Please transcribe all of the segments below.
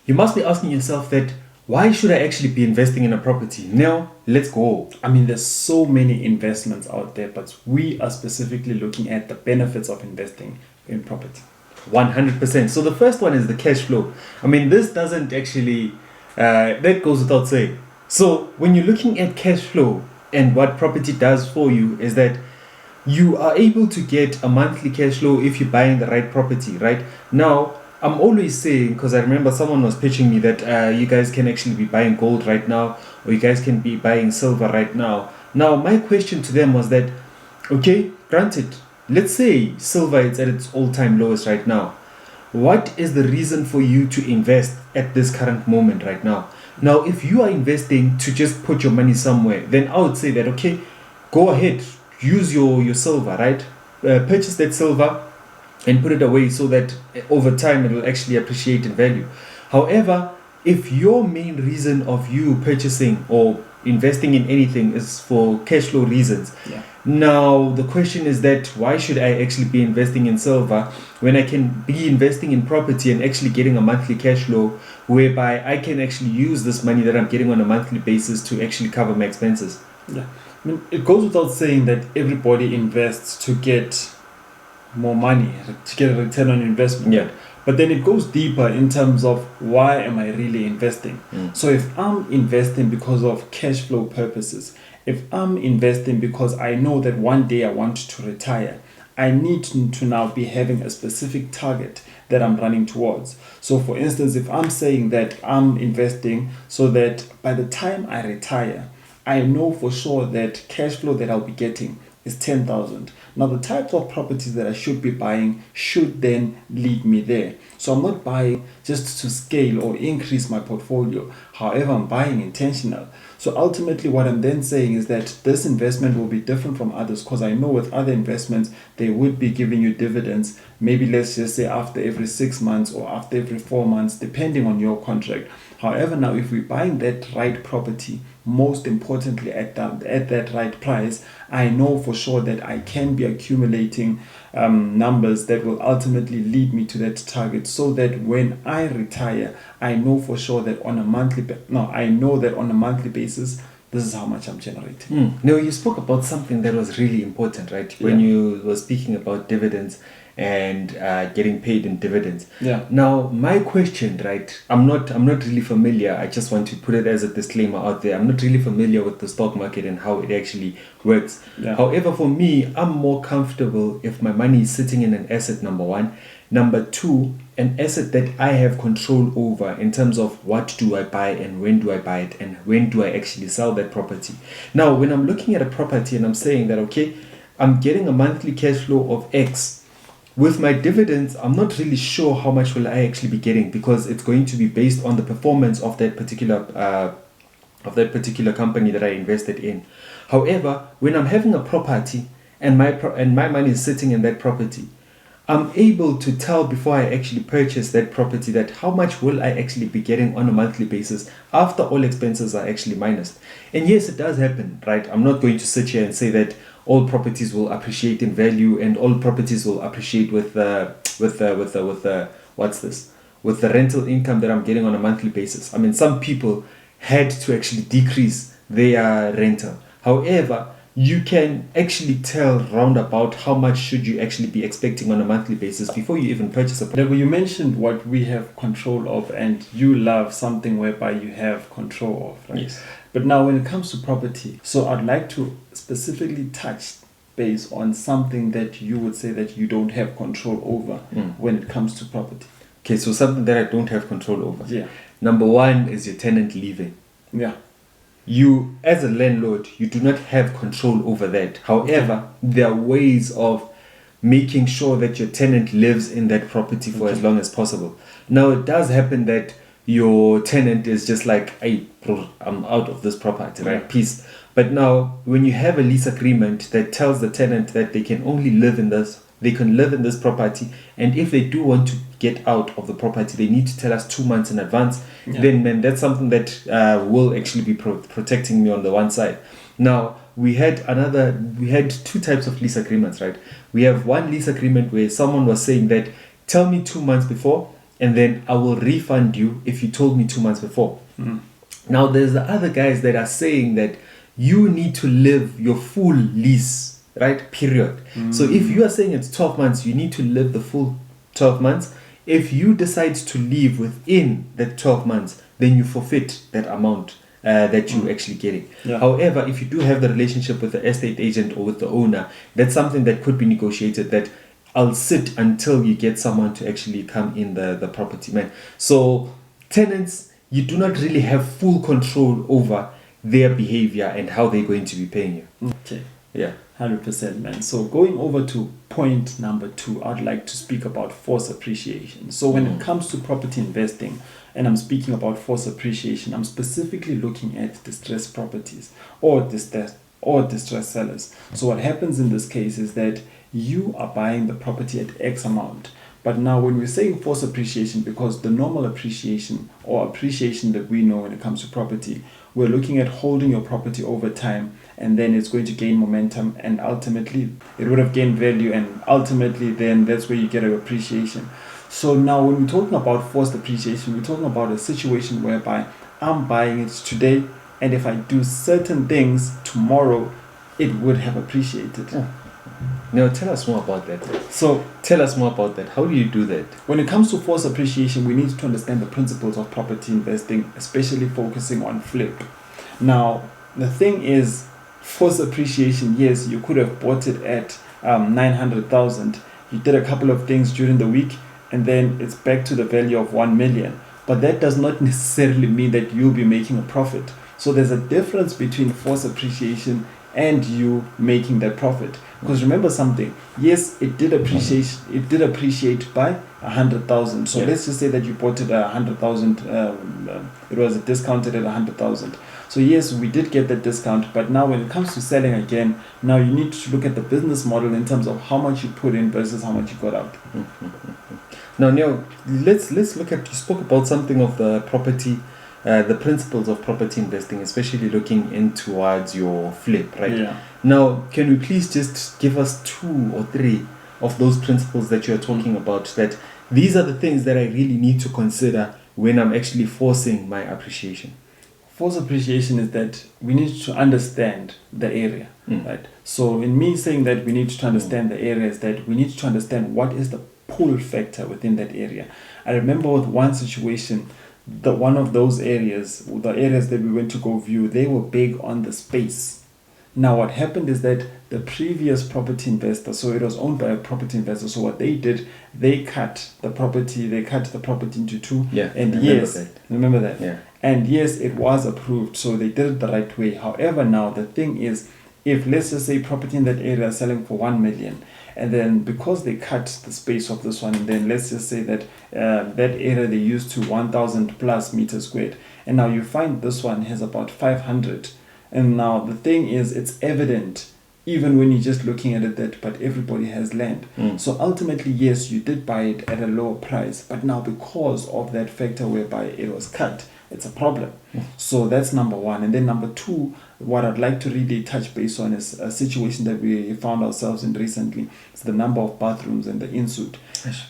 you must be asking yourself that, why should I actually be investing in a property? Now, let's go. I mean, there's so many investments out there, but we are specifically looking at the benefits of investing in property. 100%. So the first one is the cash flow. I mean, this doesn't actually, that goes without saying. So when you're looking at cash flow and what property does for you is that you are able to get a monthly cash flow if you're buying the right property, right? Now, I'm always saying, because I remember someone was pitching me that you guys can actually be buying gold right now, or you guys can be buying silver right now. Now, my question to them was that, okay, granted, let's say silver is at its all-time lowest right now. What is the reason for you to invest at this current moment right now? Now, if you are investing to just put your money somewhere, then I would say that, okay, go ahead, use your silver, right? Purchase that silver and put it away so that over time it will actually appreciate in value. However, if your main reason of you purchasing or investing in anything is for cash flow reasons, now the question is that, why should I actually be investing in silver when I can be investing in property and actually getting a monthly cash flow whereby I can actually use this money that I'm getting on a monthly basis to actually cover my expenses? Yeah, I mean, it goes without saying that everybody invests to get more money, to get a return on investment. Yeah. But then it goes deeper in terms of, why am I really investing? So if I'm investing because of cash flow purposes, if I'm investing because I know that one day I want to retire, I need to now be having a specific target that I'm running towards. So for instance, if I'm saying that I'm investing so that by the time I retire, I know for sure that cash flow that I'll be getting is 10,000. Now the types of properties that I should be buying should then lead me there. So I'm not buying just to scale or increase my portfolio. However, I'm buying intentional. So ultimately what I'm then saying is that this investment will be different from others, because I know with other investments, they would be giving you dividends, maybe let's just say after every 6 months or after every 4 months, depending on your contract. However, now if we're buying that right property, most importantly at that right price, I know for sure that I can be accumulating numbers that will ultimately lead me to that target, so that when I retire, I know for sure that on a monthly basis, this is how much I'm generating. Now, you spoke about something that was really important, right? When you were speaking about dividends and getting paid in dividends. Yeah. Now, my question, right? I'm not really familiar. I just want to put it as a disclaimer out there. I'm not really familiar with the stock market and how it actually works. Yeah. However, for me, I'm more comfortable if my money is sitting in an asset, number one. Number two, an asset that I have control over in terms of what do I buy and when do I buy it and when do I actually sell that property. Now, when I'm looking at a property and I'm saying that, okay, I'm getting a monthly cash flow of X. With my dividends, I'm not really sure how much will I actually be getting, because it's going to be based on the performance of that particular company that I invested in. However, when I'm having a property and my money is sitting in that property, I'm able to tell before I actually purchase that property that how much will I actually be getting on a monthly basis after all expenses are actually minused. And yes, it does happen, right? I'm not going to sit here and say that all properties will appreciate in value and all properties will appreciate with the rental income that I'm getting on a monthly basis. I mean, some people had to actually decrease their rental. However, you can actually tell roundabout how much should you actually be expecting on a monthly basis before you even purchase a property. You mentioned what we have control of, and you love something whereby you have control of, right? Yes. But now when it comes to property, so I'd like to specifically touch base on something that you would say that you don't have control over when it comes to property. Okay, so something that I don't have control over. Yeah. Number one is your tenant leaving. Yeah. You, as a landlord, you do not have control over that. However, there are ways of making sure that your tenant lives in that property for as long as possible. Now, it does happen that your tenant is just like, hey, bro, I'm out of this property, right? Peace. But now, when you have a lease agreement that tells the tenant that they can only live in this, they can live in this property, and if they do want to get out of the property, they need to tell us 2 months in advance. Then, man, that's something that will actually be protecting me on the one side. Now, we had two types of lease agreements, right? We have one lease agreement where someone was saying that, tell me 2 months before, and then I will refund you if you told me 2 months before. Now there's the other guys that are saying that you need to live your full lease, right? Period. So if you are saying it's 12 months, you need to live the full 12 months. If you decide to leave within that 12 months, then you forfeit that amount that you're actually getting. Yeah. However, if you do have the relationship with the estate agent or with the owner, that's something that could be negotiated, that I'll sit until you get someone to actually come in the property, man. So tenants, you do not really have full control over their behavior and how they're going to be paying you. Okay. Yeah. 100%, man. So going over to point number 2, I'd like to speak about force appreciation. So when it comes to property investing, and I'm speaking about force appreciation, I'm specifically looking at distressed properties or distressed sellers. So what happens in this case is that you are buying the property at X amount. But now when we're saying force appreciation, because the normal appreciation or appreciation that we know when it comes to property, we're looking at holding your property over time, and then it's going to gain momentum, and ultimately it would have gained value, and ultimately then that's where you get an appreciation. So now when we're talking about forced appreciation, we're talking about a situation whereby I'm buying it today, and if I do certain things tomorrow, it would have appreciated. Now tell us more about that. So Tell us more about that. How do you do that? when it comes to forced appreciation, we need to understand the principles of property investing, especially focusing on flip. Now, the thing is, forced appreciation, yes, you could have bought it at 900,000. You did a couple of things during the week, and then it's back to the value of 1 million. But that does not necessarily mean that you'll be making a profit. So there's a difference between forced appreciation and you making that profit. Because remember something, yes, it did appreciate by 100,000. So Yeah. let's just say that you bought it at 100,000. It was discounted at 100,000. So yes, we did get that discount, but now when it comes to selling again, now you need to look at the business model in terms of how much you put in versus how much you got out. Now, Neo, let's look at, you spoke about something of the property, the principles of property investing, especially looking in towards your flip, right? Yeah. Now, can you please just give us 2 or 3 of those principles that you're talking about, that these are the things that I really need to consider when I'm actually forcing my appreciation? Force appreciation is that we need to understand the area, right? So in me saying that we need to understand the area is that we need to understand what is the pull factor within that area. I remember with one situation, one of those areas, the areas that we went to go view, they were big on the space. Now what happened is that the previous property investor, so it was owned by a property investor, so what they did, they cut the property into 2. Yeah, And I remember that. Yeah. And yes, it was approved, so they did it the right way. However, now the thing is, if let's just say property in that area is selling for 1 million, and then because they cut the space of this one, and then let's just say that that area they used to 1,000 plus meters squared, and now you find this one has about 500, and now the thing is, it's evident even when you're just looking at it that but everybody has land. So ultimately, yes, you did buy it at a lower price, but now because of that factor whereby it was cut, it's a problem. So that's number 1. And then number 2, what I'd like to really touch base on is a situation that we found ourselves in recently. It's the number of bathrooms and the in-suite.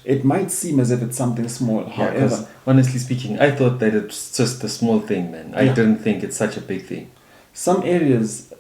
It might seem as if it's something small. Yeah, However, 'cause honestly speaking, I thought that it's just a small thing, man. I Yeah. didn't think it's such a big thing. some areas,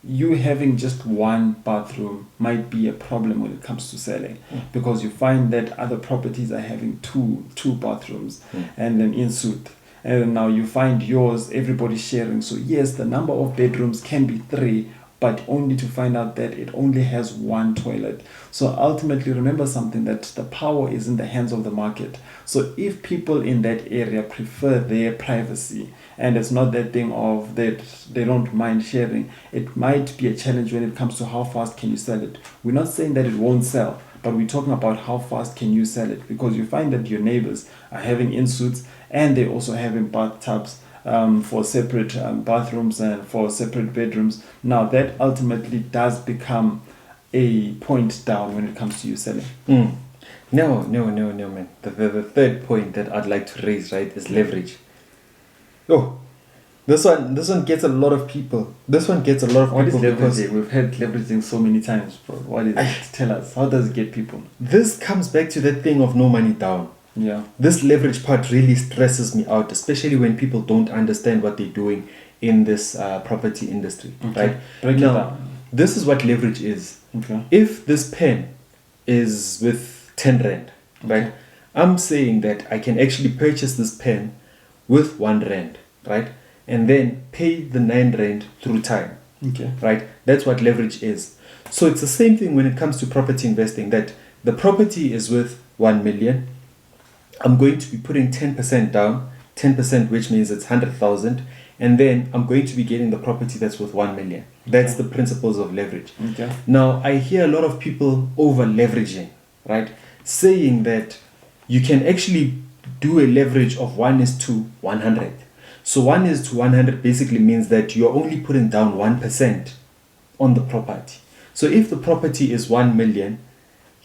you having just one bathroom might be a problem when it comes to selling, because you find that other properties are having two bathrooms and an in-suite. And now you find yours, everybody's sharing. So yes, the number of bedrooms can be 3, but only to find out that it only has 1 toilet. So ultimately, remember something, that the power is in the hands of the market. So if people in that area prefer their privacy, and it's not that thing of that they don't mind sharing, it might be a challenge when it comes to how fast can you sell it. We're not saying that it won't sell, but we're talking about how fast can you sell it, because you find that your neighbors are having in-suites and they're also having bathtubs for separate bathrooms and for separate bedrooms. Now that ultimately does become a point down when it comes to you selling. No, man. The third point that I'd like to raise, right, is leverage. Oh, this one gets a lot of people. This one gets a lot of What is people because leveraging? We've heard leveraging so many times, bro. What is it? Tell us. How does it get people? this comes back to that thing of no money down. Yeah. This leverage part really stresses me out, especially when people don't understand what they're doing in this property industry. Okay. Right? Break it Now, down. this is what leverage is. Okay. If this pen is with 10 rand, right? Okay. I'm saying that I can actually purchase this pen with 1 rand, right? And then pay the 9 rand through time, Okay. right? That's what leverage is. So it's the same thing when it comes to property investing, that the property is worth 1 million. I'm going to be putting 10% down, 10%, which means it's 100,000. And then I'm going to be getting the property that's worth 1 million. That's Okay. the principles of leverage. Okay. Now, I hear a lot of people over leveraging, right? Saying that you can actually do a leverage of 1:100. So 1:100 basically means that you're only putting down 1% on the property. So if the property is 1 million,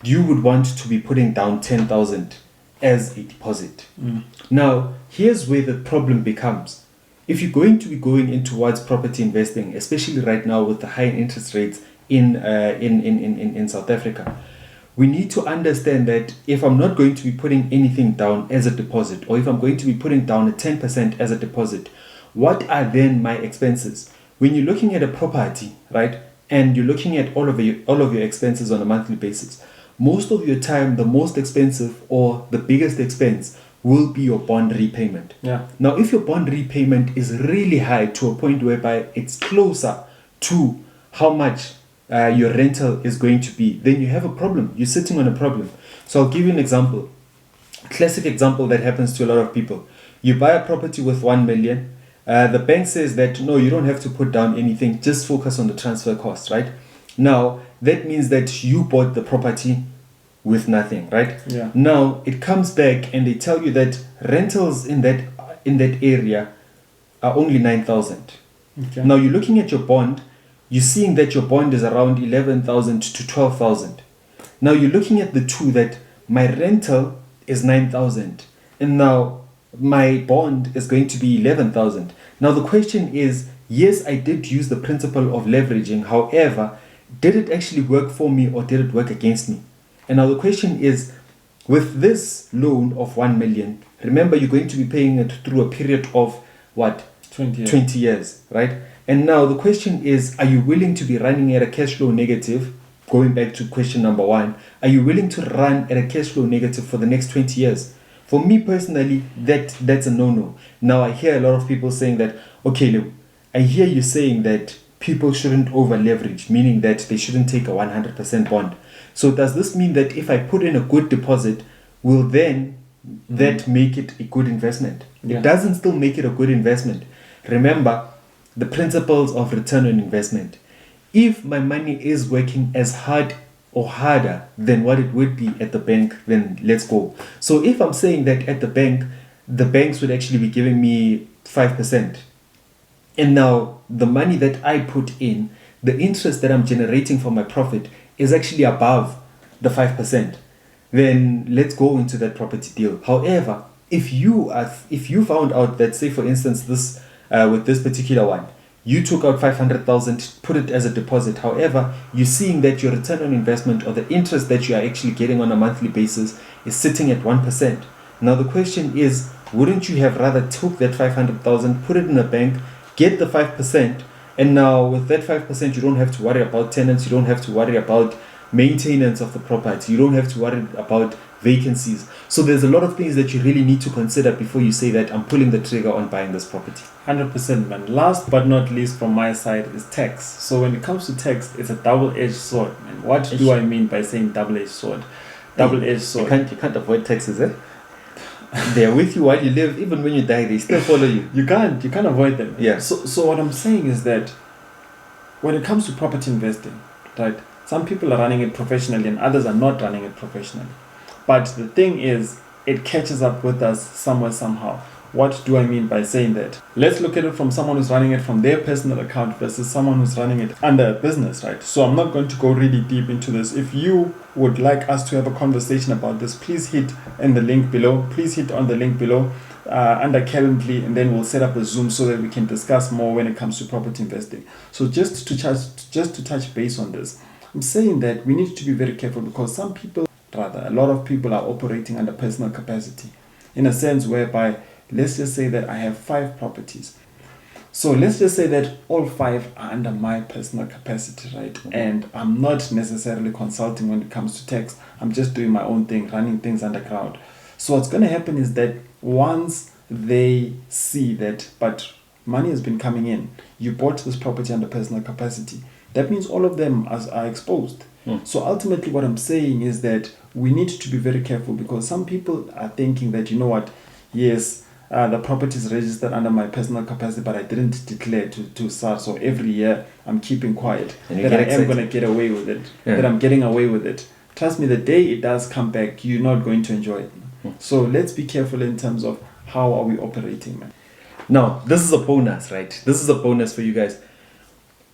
you would want to be putting down 10,000 as a deposit. Mm. Now, here's where the problem becomes. If you're going to be going in towards property investing, especially right now with the high interest rates in South Africa, we need to understand that if I'm not going to be putting anything down as a deposit, or if I'm going to be putting down a 10% as a deposit, what are then my expenses? When you're looking at a property, right, and you're looking at all of your expenses on a monthly basis, most of your time, the most expensive or the biggest expense will be your bond repayment. Yeah. Now, if your bond repayment is really high to a point whereby it's closer to how much your rental is going to be, then you have a problem. You're sitting on a problem. So I'll give you an example. Classic example that happens to a lot of people. You buy a property with 1 million. The bank says that, no, you don't have to put down anything. Just focus on the transfer costs, right? Now, that means that you bought the property with nothing, right? Yeah. Now, it comes back and they tell you that rentals in that area are only 9,000. Okay. Now, you're looking at your bond. You're seeing that your bond is around 11,000 to 12,000. Now you're looking at the two, that my rental is 9,000 and now my bond is going to be 11,000. Now the question is, yes, I did use the principle of leveraging. However, did it actually work for me or did it work against me? And now the question is, with this loan of 1 million, remember you're going to be paying it through a period of what? 20 years. 20 years, right? And now the question is, are you willing to be running at a cash flow negative? Going back to question number 1, are you willing to run at a cash flow negative for the next 20 years? For me personally, that's a no-no. Now I hear a lot of people saying that, okay, Lou, I hear you saying that people shouldn't over leverage, meaning that they shouldn't take a 100% bond. So does this mean that if I put in a good deposit, will then that make it a good investment? Yeah. It doesn't still make it a good investment. Remember the principles of return on investment. If my money is working as hard or harder than what it would be at the bank, then let's go. So if I'm saying that at the bank, the banks would actually be giving me 5%, and now the money that I put in, the interest that I'm generating for my profit is actually above the 5%, then let's go into that property deal. However, if you found out that, say for instance, this with this particular one, you took out 500,000, put it as a deposit. However, you're seeing that your return on investment or the interest that you are actually getting on a monthly basis is sitting at 1%. Now the question is, wouldn't you have rather took that 500,000, put it in a bank, get the 5%, and now with that 5%, you don't have to worry about tenants, you don't have to worry about maintenance of the property, you don't have to worry about vacancies. So there's a lot of things that you really need to consider before you say that I'm pulling the trigger on buying this property. 100%, man. Last but not least from my side is tax. So when it comes to tax, it's a double-edged sword, man. What do I mean by saying double-edged sword? Double-edged sword. You can't avoid taxes, eh? They're with you while you live. Even when you die, they still follow you. You can't avoid them. Yeah. So what I'm saying is that when it comes to property investing, right, some people are running it professionally and others are not running it professionally. But the thing is, it catches up with us somewhere, somehow. What do I mean by saying that? Let's look at it from someone who's running it from their personal account versus someone who's running it under a business, right? So I'm not going to go really deep into this. If you would like us to have a conversation about this, please hit in the link below. Please hit on the link below under Calendly, and then we'll set up a Zoom so that we can discuss more when it comes to property investing. So just to touch base on this, I'm saying that we need to be very careful because some people, rather. A lot of people are operating under personal capacity, in a sense whereby, let's just say that I have 5 properties. So let's just say that all 5 are under my personal capacity, right? And I'm not necessarily consulting when it comes to tax. I'm just doing my own thing, running things underground. So what's going to happen is that once they see that, but money has been coming in, you bought this property under personal capacity, that means all of them are exposed. So ultimately what I'm saying is that we need to be very careful, because some people are thinking that, you know what, yes, the property is registered under my personal capacity, but I didn't declare to SARS, so every year I'm keeping quiet, that I am going to get away with it, that I'm getting away with it. Trust me, the day it does come back, you're not going to enjoy it. So let's be careful in terms of how are we operating, man. Now, this is a bonus, right? This is a bonus for you guys.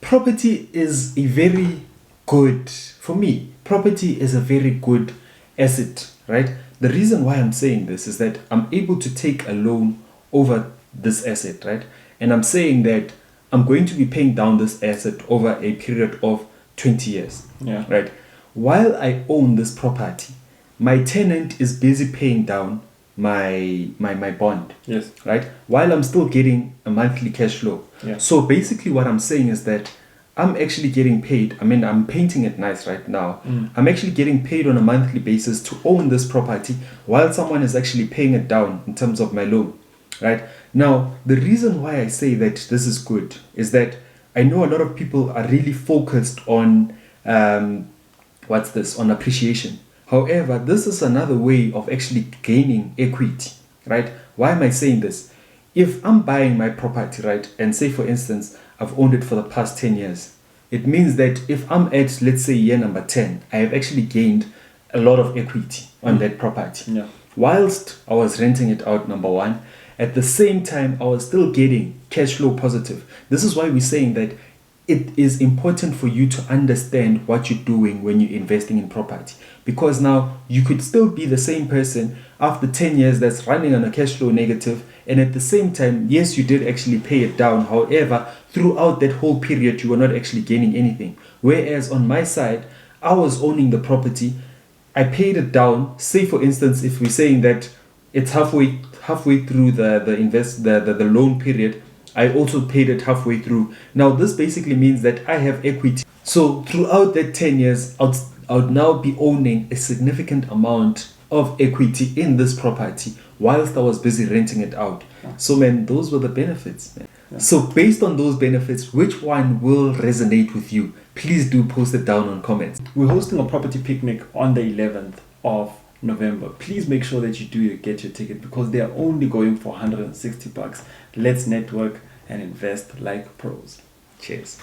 Property is a very good, for me, property is a very good asset, right? The reason why I'm saying this is that I'm able to take a loan over this asset, right? And I'm saying that I'm going to be paying down this asset over a period of 20 years, right? While I own this property, my tenant is busy paying down my bond, Yes, right? While I'm still getting a monthly cash flow. So basically what I'm saying is that I'm actually getting paid. I mean, I'm painting it nice right now. I'm actually getting paid on a monthly basis to own this property while someone is actually paying it down in terms of my loan, right? Now, the reason why I say that this is good is that I know a lot of people are really focused on, on appreciation. However, this is another way of actually gaining equity, right? Why am I saying this? If I'm buying my property, right, and say for instance, I've owned it for the past 10 years, it means that if I'm at, let's say, year number 10, I have actually gained a lot of equity on that property. Whilst I was renting it out, number one, at the same time, I was still getting cash flow positive. This is why we're saying that it is important for you to understand what you're doing when you're investing in property, because now you could still be the same person after 10 years that's running on a cash flow negative, and at the same time, yes, you did actually pay it down. However, throughout that whole period, you were not actually gaining anything. Whereas on my side, I was owning the property, I paid it down. Say for instance, if we're saying that it's halfway through the loan period, I also paid it halfway through. Now this basically means that I have equity. So throughout that 10 years, I would now be owning a significant amount of equity in this property whilst I was busy renting it out. So man, those were the benefits, man. So based on those benefits, which one will resonate with you? Please do post it down on comments. We're hosting a property picnic on the 11th of November. Please make sure that you do get your ticket, because they are only going for $160. Let's network and invest like pros. Cheers.